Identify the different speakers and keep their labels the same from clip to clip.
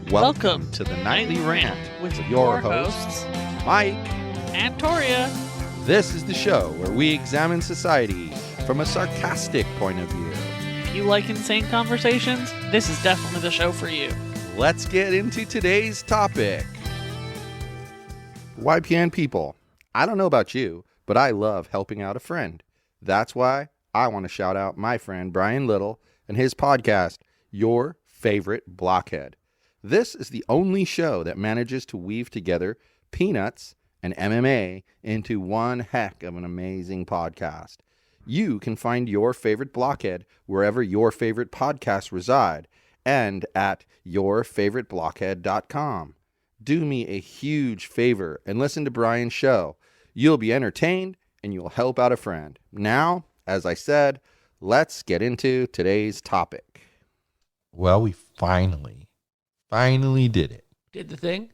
Speaker 1: Welcome to the Nightly Rant
Speaker 2: with
Speaker 1: your
Speaker 2: hosts,
Speaker 1: Mike.
Speaker 2: and Torya.
Speaker 1: This is the show where we examine society from a sarcastic point of view.
Speaker 2: If you like insane conversations, this is definitely the show for you.
Speaker 1: Let's get into today's topic. YPN people, I don't know about you, but I love helping out a friend. That's why I want to shout out my friend Brian Little and his podcast, Your Favorite Blockhead. This is the only show that manages to weave together peanuts and MMA into one heck of an amazing podcast. You can find Your Favorite Blockhead wherever your favorite podcasts reside and at yourfavoriteblockhead.com. Do me a huge favor and listen to Brian's show. You'll be entertained and you'll help out a friend. Now, as I said, let's get into today's topic.
Speaker 3: Well, we finally did it.
Speaker 2: Did the thing?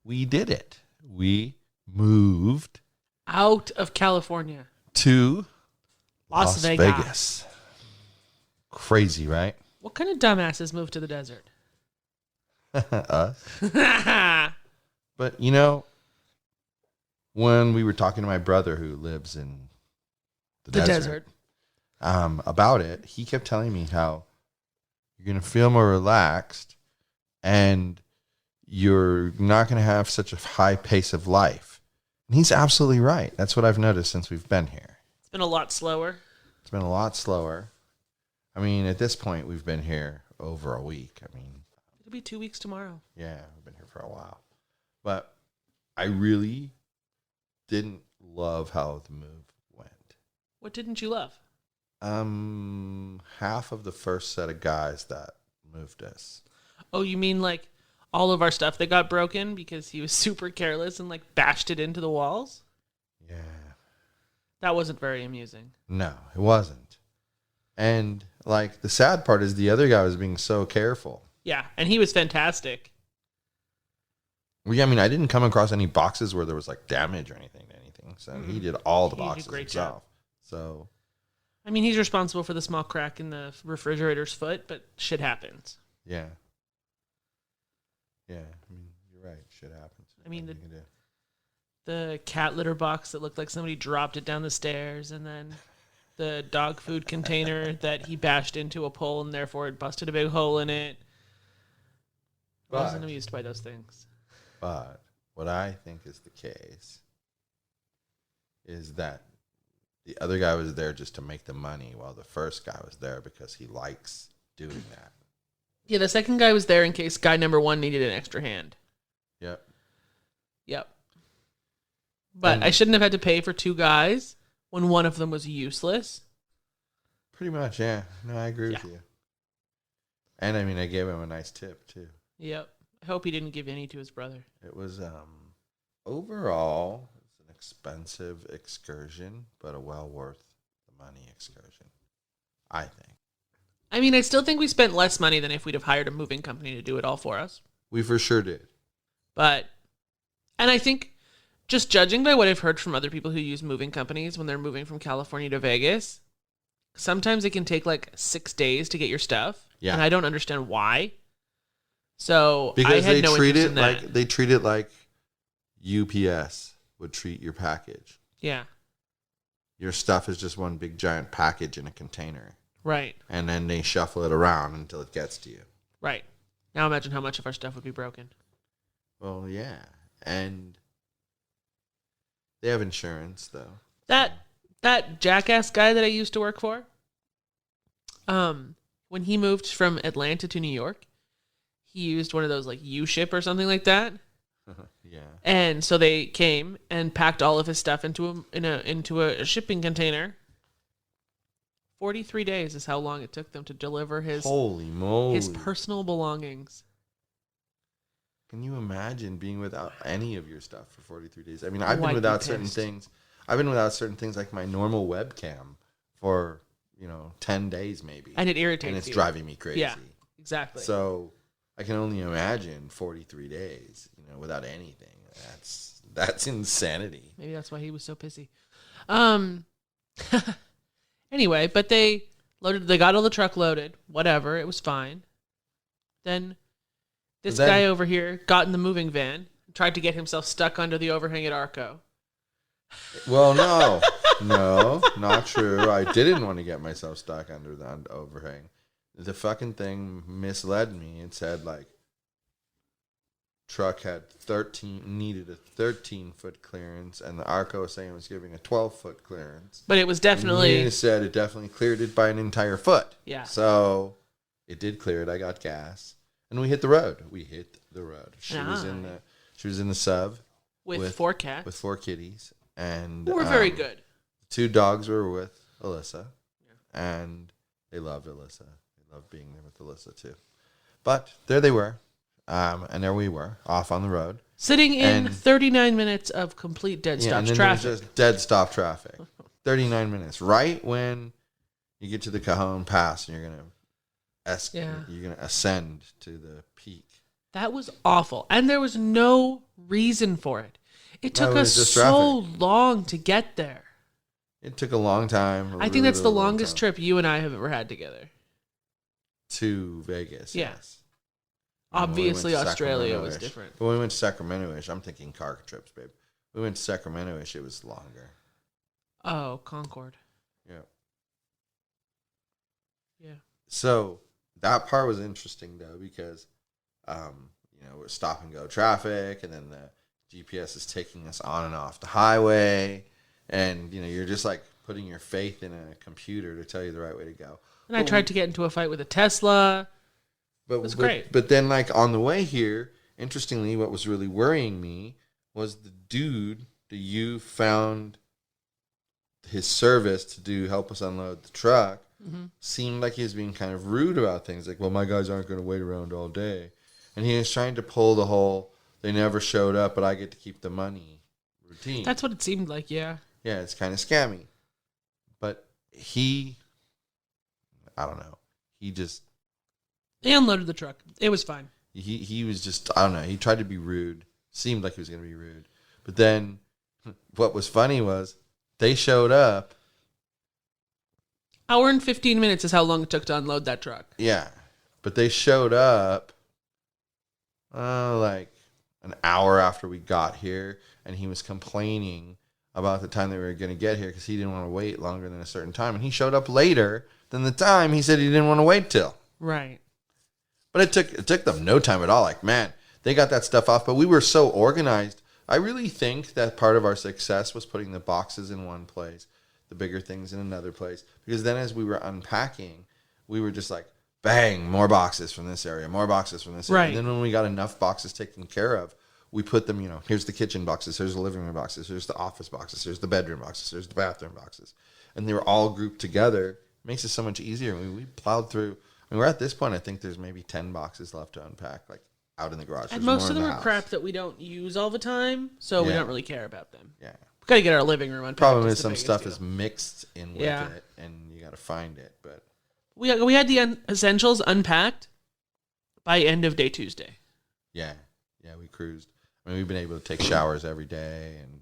Speaker 3: We did it. We moved
Speaker 2: Out of California.
Speaker 3: to
Speaker 2: Las
Speaker 3: Las Vegas. Crazy, right?
Speaker 2: What kind of dumbasses moved to the desert?
Speaker 3: Us.
Speaker 2: The
Speaker 3: But, you know, when we were talking to my brother who lives in the desert. About it, he kept telling me how you're going to feel more relaxed and you're not going to have such a high pace of life. And he's absolutely right. That's what I've noticed since we've been here.
Speaker 2: It's been a lot slower.
Speaker 3: It's been a lot slower. I mean, at this point, we've been here over a week. I mean,
Speaker 2: It'll be 2 weeks tomorrow.
Speaker 3: yeah, we've been here for a while. But I really didn't love how the move went.
Speaker 2: What didn't you love?
Speaker 3: Half of the first set of guys that moved us.
Speaker 2: Oh, you mean like all of our stuff that got broken because he was super careless and like bashed it into the walls?
Speaker 3: Yeah.
Speaker 2: That wasn't very amusing.
Speaker 3: No, it wasn't. And like the sad part is the other guy was being so careful.
Speaker 2: Yeah, and he was fantastic.
Speaker 3: Well, yeah, I mean, I didn't come across any boxes where there was like damage or anything to anything. So he did all the
Speaker 2: He did a
Speaker 3: boxes
Speaker 2: great
Speaker 3: himself.
Speaker 2: job.
Speaker 3: So
Speaker 2: I mean, he's responsible for the small crack in the refrigerator's foot, but shit happens.
Speaker 3: yeah. Yeah, I mean, you're right. Shit happens.
Speaker 2: I mean,
Speaker 3: Nothing you can do.
Speaker 2: The cat litter box that looked like somebody dropped it down the stairs, and then the dog food container that he bashed into a pole and therefore it busted a big hole in it. I wasn't
Speaker 3: But-
Speaker 2: amused by those things.
Speaker 3: But what I think is the case is that the other guy was there just to make the money while the first guy was there because he likes doing that.
Speaker 2: Yeah, the second guy was there in case guy number one needed an extra hand.
Speaker 3: Yep.
Speaker 2: Yep. But
Speaker 3: And-
Speaker 2: I shouldn't have had to pay for two guys when one of them was useless.
Speaker 3: Pretty much, yeah. No, I agree with
Speaker 2: Yeah.
Speaker 3: you. And I mean, I gave him a nice tip too.
Speaker 2: Yep. I hope he didn't give any to his brother.
Speaker 3: It was overall it's an expensive excursion, but a well worth the money excursion, I think.
Speaker 2: I mean, I still think we spent less money than if we'd have hired a moving company to do it all for us.
Speaker 3: We for sure did.
Speaker 2: But, and I think just judging by what I've heard from other people who use moving companies when they're moving from California to Vegas, sometimes it can take like 6 days to get your stuff.
Speaker 3: Yeah.
Speaker 2: And I don't understand why. So I
Speaker 3: Because
Speaker 2: had
Speaker 3: they
Speaker 2: no
Speaker 3: treat
Speaker 2: interest
Speaker 3: it
Speaker 2: in that.
Speaker 3: like they treat it like UPS would treat your package.
Speaker 2: Yeah,
Speaker 3: Your stuff is just one big giant package in a container.
Speaker 2: right,
Speaker 3: And then they shuffle it around until it gets to you.
Speaker 2: right. Now imagine how much of our stuff would be broken.
Speaker 3: Well, yeah. And they have insurance though.
Speaker 2: That jackass guy that I used to work for, when he moved from Atlanta to New York, he used one of those like U-ship or something like that.
Speaker 3: Yeah.
Speaker 2: And so they came and packed all of his stuff into a shipping container. 43 days is how long it took them to deliver
Speaker 3: Holy moly.
Speaker 2: his personal belongings.
Speaker 3: Can you imagine being without any of your stuff for 43 days? I mean,
Speaker 2: Oh,
Speaker 3: I've been
Speaker 2: I'd be
Speaker 3: without certain
Speaker 2: pissed.
Speaker 3: things. I've been without certain things like my normal webcam for, 10 days maybe.
Speaker 2: And it irritates
Speaker 3: And it's
Speaker 2: you.
Speaker 3: driving me crazy.
Speaker 2: Yeah, exactly.
Speaker 3: So I can only imagine 43 days, without anything. That's insanity.
Speaker 2: Maybe that's why he was so pissy. Anyway, but they got all the truck loaded. Whatever, it was fine. Then This guy over here got in the moving van, tried to get himself stuck under the overhang at Arco.
Speaker 3: Well, no, not true. I didn't want to get myself stuck under the overhang. The fucking thing misled me. It said like truck had needed a 13-foot clearance, and the Arco was saying it was giving a 12-foot clearance.
Speaker 2: But it was definitely.
Speaker 3: And he said it definitely cleared it by an entire foot.
Speaker 2: Yeah.
Speaker 3: So it did clear it. I got gas, and we hit the road. She was in the sub
Speaker 2: with 4 cats,
Speaker 3: with 4 kitties, and
Speaker 2: we're very good.
Speaker 3: 2 dogs were with Alyssa, and they loved Alyssa. They loved being there with Alyssa too. But there they were, and there we were off on the road,
Speaker 2: sitting in 39 minutes of complete dead stop traffic.
Speaker 3: Just dead stop traffic. 39 minutes, right when you get to the Cajon Pass, and you're gonna ascend to the peak.
Speaker 2: That was awful, and there was no reason for it. It took us so long to get there.
Speaker 3: It took a long time.
Speaker 2: I think that's the longest trip you and I have ever had together.
Speaker 3: To Vegas, yes.
Speaker 2: Obviously, Australia was different.
Speaker 3: But when we went to Sacramento-ish, I'm thinking car trips, babe. We went to Sacramento-ish, it was longer.
Speaker 2: Oh, Concord.
Speaker 3: Yeah.
Speaker 2: Yeah.
Speaker 3: So that part was interesting, though, because, we're stop and go traffic, and then the GPS is taking us on and off the highway, and, you're just like putting your faith in a computer to tell you the right way to go.
Speaker 2: And I tried to get into a fight with a Tesla. It was great.
Speaker 3: But then, like, on the way here, interestingly, what was really worrying me was the dude that you found his service to help us unload the truck seemed like he was being kind of rude about things. Like, well, my guys aren't going to wait around all day. And he was trying to pull the whole, they never showed up, but I get to keep the money routine.
Speaker 2: That's what it seemed like, yeah.
Speaker 3: Yeah, it's kind of scammy. But I don't know.
Speaker 2: They unloaded the truck. It was fine.
Speaker 3: He was just, I don't know. He tried to be rude. Seemed like he was going to be rude. But then what was funny was they showed up.
Speaker 2: Hour and 15 minutes is how long it took to unload that truck.
Speaker 3: Yeah. But they showed up like an hour after we got here. And he was complaining about the time they were going to get here because he didn't want to wait longer than a certain time. And he showed up later than the time he said he didn't want to wait till.
Speaker 2: Right.
Speaker 3: But it took them no time at all. Like, man, they got that stuff off. But we were so organized. I really think that part of our success was putting the boxes in one place, the bigger things in another place. Because then as we were unpacking, we were just like, bang, more boxes from this area, more boxes from this area.
Speaker 2: Right.
Speaker 3: And then when we got enough boxes taken care of, we put them, here's the kitchen boxes, here's the living room boxes, here's the office boxes, here's the bedroom boxes, here's the bathroom boxes. And they were all grouped together. It makes it so much easier. We plowed through. I mean, we're at this point, I think there's maybe 10 boxes left to unpack, like out in the garage.
Speaker 2: And most of them are crap that we don't use all the time, so we don't really care about them.
Speaker 3: Yeah.
Speaker 2: We got to get our living room unpacked.
Speaker 3: Problem is some stuff is mixed in with it, and you got to find it. But
Speaker 2: we had the essentials unpacked by end of day Tuesday.
Speaker 3: Yeah, we cruised. I mean, we've been able to take showers every day and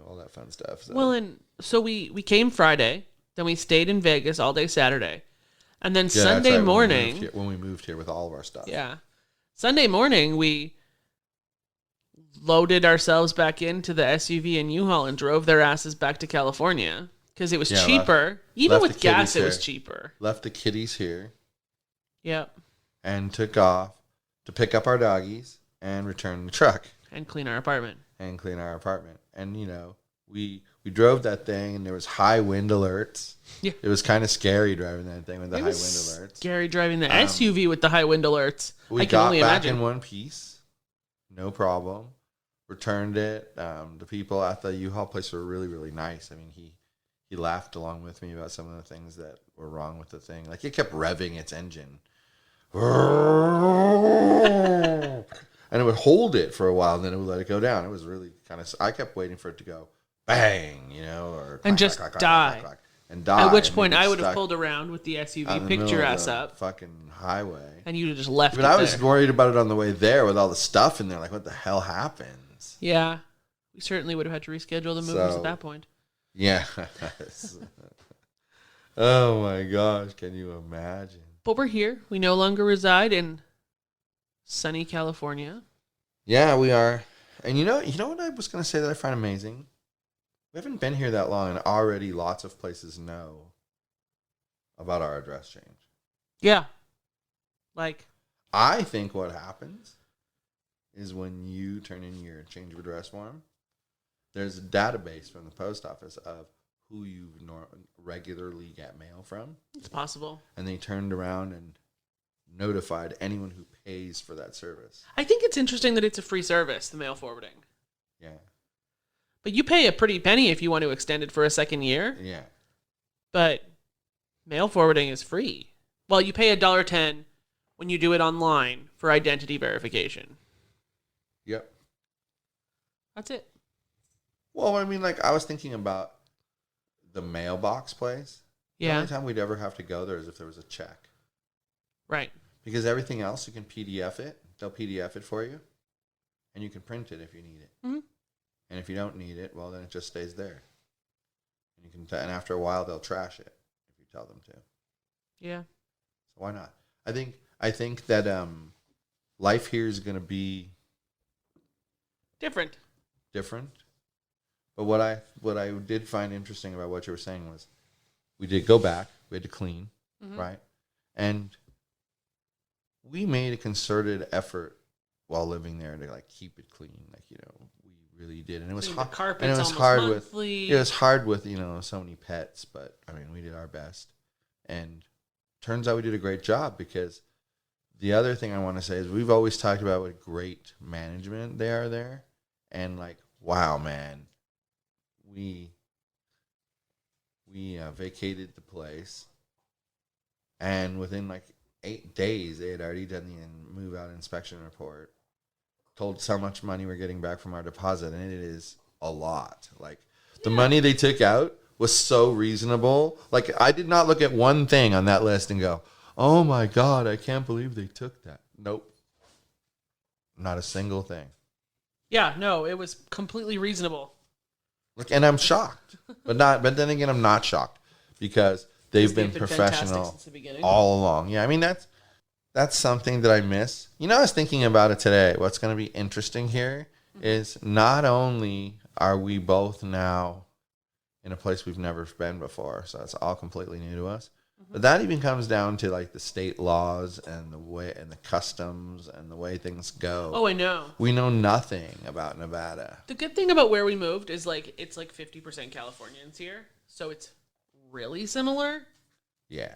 Speaker 3: all that fun stuff. So.
Speaker 2: Well, and so we came Friday, then we stayed in Vegas all day Saturday, and then Sunday morning
Speaker 3: when we moved here with all of our stuff.
Speaker 2: Yeah, Sunday morning we loaded ourselves back into the SUV and U-Haul and drove their asses back to California because it was cheaper. Even with gas, it was cheaper.
Speaker 3: Left the kitties here.
Speaker 2: Yep.
Speaker 3: And took off to pick up our doggies and return the truck.
Speaker 2: And clean our apartment.
Speaker 3: And we drove that thing and there was high wind alerts. Yeah. It was kind of scary driving that thing with the high wind alerts.
Speaker 2: Scary driving the SUV with the high wind alerts.
Speaker 3: We got back in one piece. No problem. Returned it. The people at the U-Haul place were really, really nice. I mean, he laughed along with me about some of the things that were wrong with the thing. Like, it kept revving its engine. And it would hold it for a while, and then it would let it go down. It was really kind of... I kept waiting for it to go bang, or...
Speaker 2: And just die.
Speaker 3: And die.
Speaker 2: At which point, I would have pulled around with the SUV, picked your ass up.
Speaker 3: Fucking highway.
Speaker 2: And you would have just left
Speaker 3: But I was worried about it on the way there with all the stuff in there. Like, what the hell happens?
Speaker 2: Yeah. We certainly would have had to reschedule the movies at that point.
Speaker 3: Yeah. Oh, my gosh. Can you imagine?
Speaker 2: But we're here. We no longer reside in Sunny California.
Speaker 3: Yeah, we are. And you know what I was going to say that I find amazing? We haven't been here that long, and already lots of places know about our address change.
Speaker 2: Yeah. Like,
Speaker 3: I think what happens is when you turn in your change of address form, there's a database from the post office of who you regularly get mail from.
Speaker 2: it's possible.
Speaker 3: And they turned around and notified anyone who pays for that service.
Speaker 2: I think it's interesting that it's a free service, the mail forwarding.
Speaker 3: Yeah.
Speaker 2: But you pay a pretty penny if you want to extend it for a second year.
Speaker 3: Yeah.
Speaker 2: But mail forwarding is free. Well, you pay $1.10 when you do it online for identity verification.
Speaker 3: Yep.
Speaker 2: That's it.
Speaker 3: Well, I mean, like, I was thinking about the mailbox place. The
Speaker 2: Yeah.
Speaker 3: only time we'd ever have to go there is if there was a check.
Speaker 2: Right.
Speaker 3: Because everything else, you can PDF it. They'll PDF it for you. And you can print it if you need it.
Speaker 2: Mm-hmm.
Speaker 3: And if you don't need it, well, then it just stays there. And you can, and after a while, they'll trash it if you tell them to.
Speaker 2: Yeah.
Speaker 3: So why not? I think that life here is going to be
Speaker 2: Different.
Speaker 3: different. But what I did find interesting about what you were saying was we did go back. We had to clean, right? And we made a concerted effort while living there to like keep it clean. Like, you know, we really did. And it was
Speaker 2: Clean
Speaker 3: hard.
Speaker 2: the carpets
Speaker 3: And it was
Speaker 2: almost
Speaker 3: hard
Speaker 2: monthly.
Speaker 3: with it was hard with, you know, so many pets, but I mean, we did our best. And turns out we did a great job, because the other thing I want to say is we've always talked about what great management they are there. And like, wow, man, we vacated the place, and within like 8 days, they had already done the move out inspection report, told us how much money we're getting back from our deposit, and it is a lot. Like, the money they took out was so reasonable. Like, I did not look at one thing on that list and go, oh my God, I can't believe they took that. Nope. Not a single thing.
Speaker 2: Yeah, no, it was completely reasonable.
Speaker 3: Like, and I'm shocked, but then again, I'm not shocked, because they've been
Speaker 2: fantastic
Speaker 3: professional
Speaker 2: since the beginning.
Speaker 3: all along. Yeah, I mean, that's something that I miss. You know, I was thinking about it today. What's going to be interesting here is not only are we both now in a place we've never been before, so it's all completely new to us, but that even comes down to like the state laws and the way and the customs and the way things go.
Speaker 2: Oh, I know.
Speaker 3: We know nothing about Nevada.
Speaker 2: The good thing about where we moved is like it's like 50% Californians here, so it's really similar
Speaker 3: Yeah.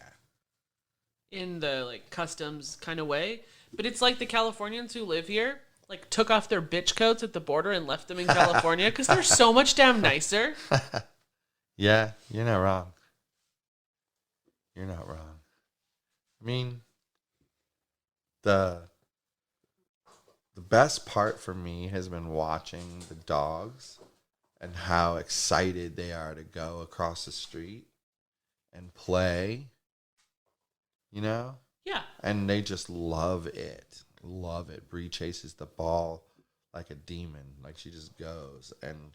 Speaker 2: in the like customs kind of way. But it's like the Californians who live here like took off their bitch coats at the border and left them in California because they're so much damn nicer.
Speaker 3: Yeah, you're not wrong. You're not wrong. I mean, the best part for me has been watching the dogs and how excited they are to go across the street and play, you know?
Speaker 2: Yeah.
Speaker 3: And they just love it. Love it. Bree chases the ball like a demon. Like, she just goes. And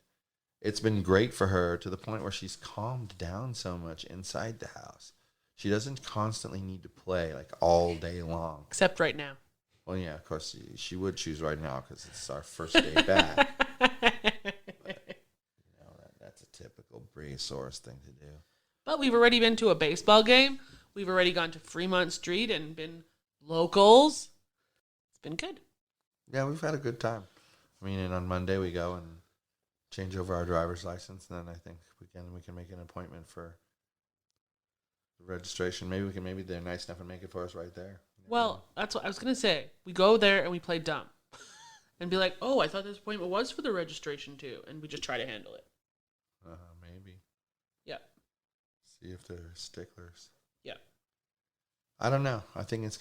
Speaker 3: it's been great for her to the point where she's calmed down so much inside the house. She doesn't constantly need to play like all day long.
Speaker 2: Except right now.
Speaker 3: Well, yeah, of course she would choose right now because it's our first day back. But, that's a typical Bree source thing to do.
Speaker 2: But we've already been to a baseball game. We've already gone to Fremont Street and been locals. It's been good.
Speaker 3: Yeah, we've had a good time. I mean, and on Monday we go and change over our driver's license, and then I think we can make an appointment for the registration. Maybe they're nice enough and make it for us right there.
Speaker 2: Well, that's what I was going to say. We go there and we play dumb. And be like, oh, I thought this appointment was for the registration too. And we just try to handle it.
Speaker 3: Maybe.
Speaker 2: Yeah.
Speaker 3: See if they're sticklers.
Speaker 2: Yeah.
Speaker 3: I don't know. I think it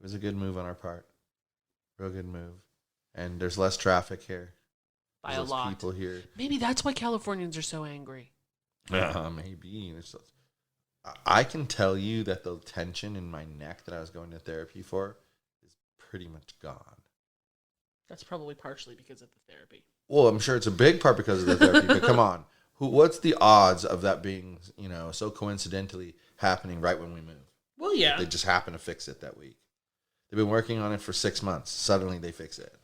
Speaker 3: was a good move on our part. Real good move. And there's less traffic here.
Speaker 2: By
Speaker 3: There's
Speaker 2: a lot.
Speaker 3: people here.
Speaker 2: Maybe that's why Californians are so angry.
Speaker 3: Maybe. I can tell you that the tension in my neck that I was going to therapy for is pretty much gone.
Speaker 2: That's probably partially because of the therapy.
Speaker 3: Well, I'm sure it's a big part because of the therapy, but come on. What's the odds of that being, so coincidentally happening right when we move?
Speaker 2: Well, yeah.
Speaker 3: They just happen to fix it that week. They've been working on it for 6 months. Suddenly they fix it.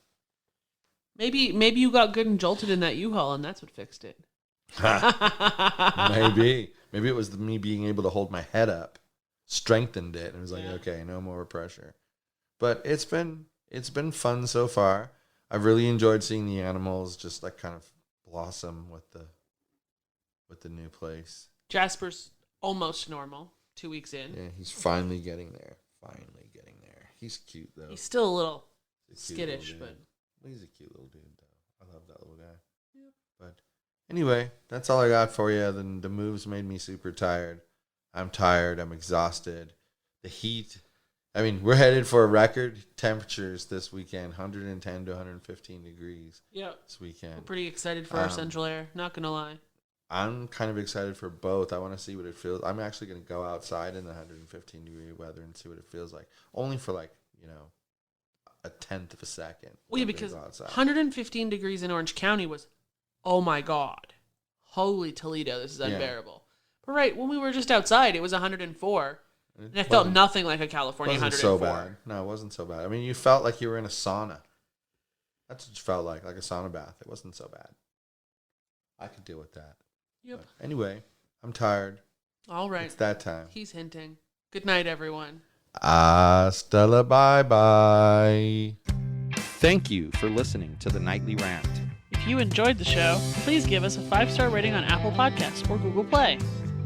Speaker 2: Maybe you got good and jolted in that U-Haul, and that's what fixed it.
Speaker 3: Maybe it was me being able to hold my head up, strengthened it, and it was like, okay, no more pressure. But it's been fun so far. I've really enjoyed seeing the animals just like kind of blossom with the new place.
Speaker 2: Jasper's almost normal. 2 weeks in.
Speaker 3: Yeah, he's finally getting there. He's cute though.
Speaker 2: He's still a little
Speaker 3: He's a
Speaker 2: skittish, but
Speaker 3: he's a cute little dude though. I love that little guy. Yeah. But anyway, that's all I got for you. The moves made me super tired. I'm tired. I'm exhausted. The heat. I mean, we're headed for record temperatures this weekend, 110 to 115 degrees.
Speaker 2: Yeah.
Speaker 3: This weekend.
Speaker 2: We're pretty excited for our central air. Not gonna lie.
Speaker 3: I'm kind of excited for both. I want to see what it feels. I'm actually going to go outside in the 115 degree weather and see what it feels like. Only for like, a tenth of a second.
Speaker 2: Well, yeah, because 115 degrees in Orange County was, oh my God. Holy Toledo, this is unbearable. Yeah. But right, when we were just outside, it was 104. And it felt nothing like a California 104.
Speaker 3: It wasn't so bad. No, it wasn't so bad. I mean, you felt like you were in a sauna. That's what you felt like a sauna bath. It wasn't so bad. I could deal with that.
Speaker 2: Yep.
Speaker 3: But anyway, I'm tired.
Speaker 2: All right.
Speaker 3: It's that time.
Speaker 2: He's hinting. Good night, everyone.
Speaker 3: Hasta la bye-bye.
Speaker 1: Thank you for listening to the Nightly Rant.
Speaker 2: If you enjoyed the show, please give us a 5-star rating on Apple Podcasts or Google Play.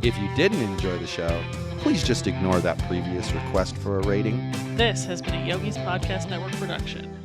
Speaker 1: If you didn't enjoy the show, please just ignore that previous request for a rating.
Speaker 2: This has been a Yogi's Podcast Network production.